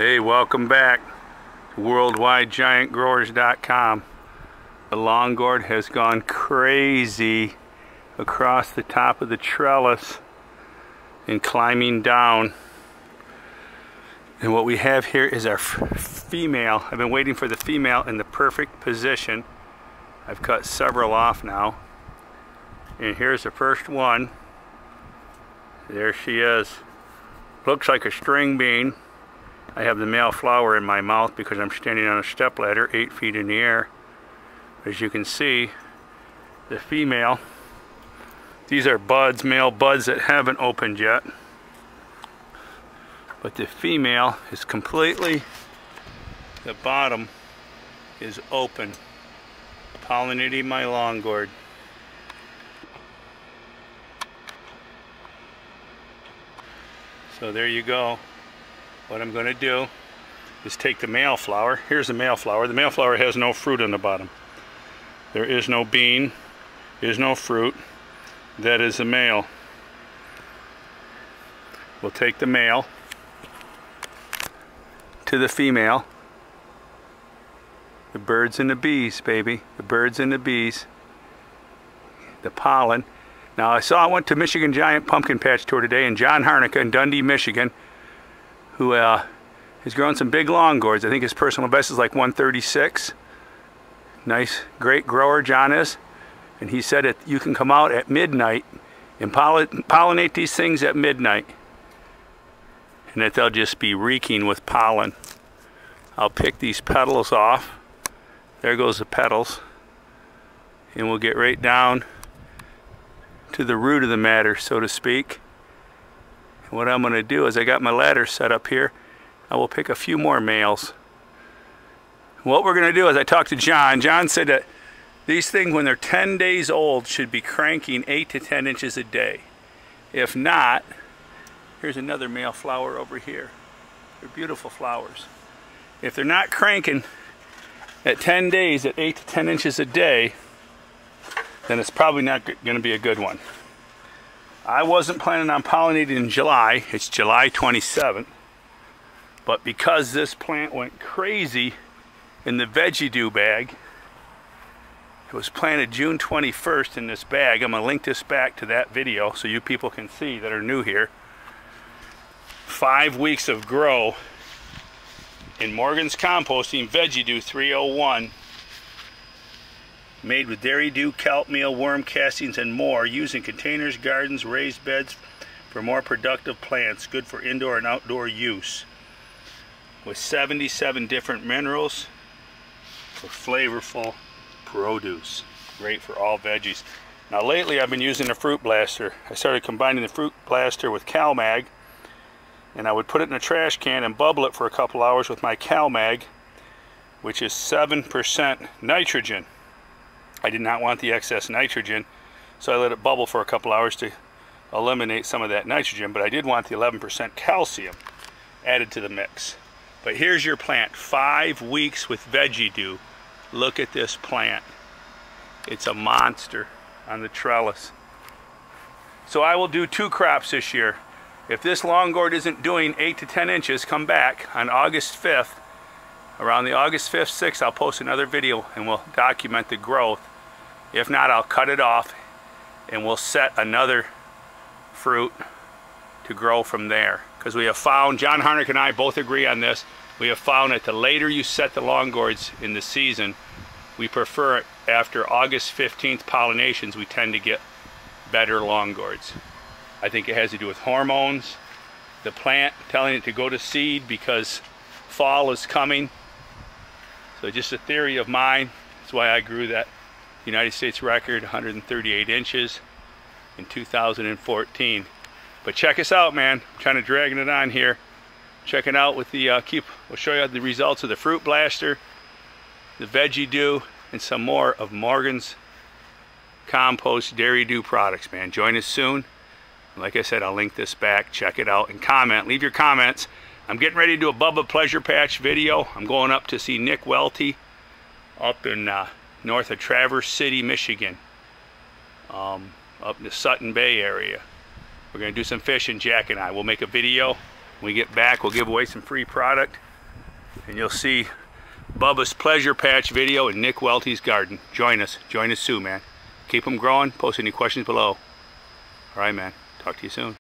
Hey, welcome back to WorldwideGiantGrowers.com. The lawn gourd has gone crazy across the top of the trellis and climbing down. And what we have here is our female. I've been waiting for the female in the perfect position. I've cut several off now. And here's the first one. There she is. Looks like a string bean. I have the male flower in my mouth because I'm standing on a step ladder 8 feet in the air. As you can see, the female, these are buds, male buds that haven't opened yet. But the female is completely, the bottom is open, pollinating my lawn gourd. So there you go. What I'm going to do is take the male flower. Here's the male flower. The male flower has no fruit on the bottom. There is no bean. There's no fruit. That is the male. We'll take the male to the female. The birds and the bees, baby. The birds and the bees. The pollen. Now I went to Michigan Giant Pumpkin Patch Tour today, and John Harnica in Dundee, Michigan, who has grown some big lawn gourds. I think his personal best is like 136. Nice, great grower John is. And he said that you can come out at midnight and pollinate these things at midnight, and that they'll just be reeking with pollen. I'll pick these petals off. There goes the petals. And we'll get right down to the root of the matter, so to speak. What I'm going to do is I got my ladder set up here. I will pick a few more males. What we're going to do is I talked to John. John said that these things, when they're 10 days old, should be cranking 8 to 10 inches a day. If not, here's another male flower over here. They're beautiful flowers. If they're not cranking at 10 days at 8 to 10 inches a day, then it's probably not going to be a good one. I wasn't planning on pollinating in July. It's July 27th. But because this plant went crazy in the veggie dew bag, it was planted June 21st in this bag. I'm going to link this back to that video so you people can see that are new here. 5 weeks of grow in Morgan's Composting Veggie Dew 301. Made with dairy dew, kelp meal, worm castings, and more, used in containers, gardens, raised beds for more productive plants, good for indoor and outdoor use. With 77 different minerals for flavorful produce. Great for all veggies. Now lately I've been using the Fruit Blaster. I started combining the Fruit Blaster with CalMag, and I would put it in a trash can and bubble it for a couple hours with my CalMag, which is 7% nitrogen. I did not want the excess nitrogen, so I let it bubble for a couple hours to eliminate some of that nitrogen, but I did want the 11% calcium added to the mix. But here's your plant, 5 weeks with veggie dew. Look at this plant. It's a monster on the trellis. So I will do 2 crops this year. If this lawn gourd isn't doing 8 to 10 inches, come back on August 5th. Around the August 5th, 6th, I'll post another video and we'll document the growth. If not, I'll cut it off and we'll set another fruit to grow from there. Because we have found, John Harnick and I both agree on this, we have found that the later you set the lawn gourds in the season, we prefer it after August 15th pollinations, we tend to get better lawn gourds. I think it has to do with hormones, the plant telling it to go to seed because fall is coming. So just a theory of mine. That's why I grew that United States record, 138 inches in 2014. But check us out, man. I'm trying to drag it on here. Check it out with the we'll show you the results of the Fruit Blaster, the Veggie Dew, and some more of Morgan's Compost Dairy Dew products, man. Join us soon. Like I said, I'll link this back. Check it out and comment. Leave your comments. I'm getting ready to do a Bubba Pleasure Patch video. I'm going up to see Nick Welty up in north of Traverse City, Michigan, up in the Sutton Bay area. We're going to do some fishing, Jack and I. We'll make a video. When we get back, we'll give away some free product. and you'll see Bubba's Pleasure Patch video in Nick Welty's garden. Join us soon, man. Keep them growing. Post any questions below. All right, man. Talk to you soon.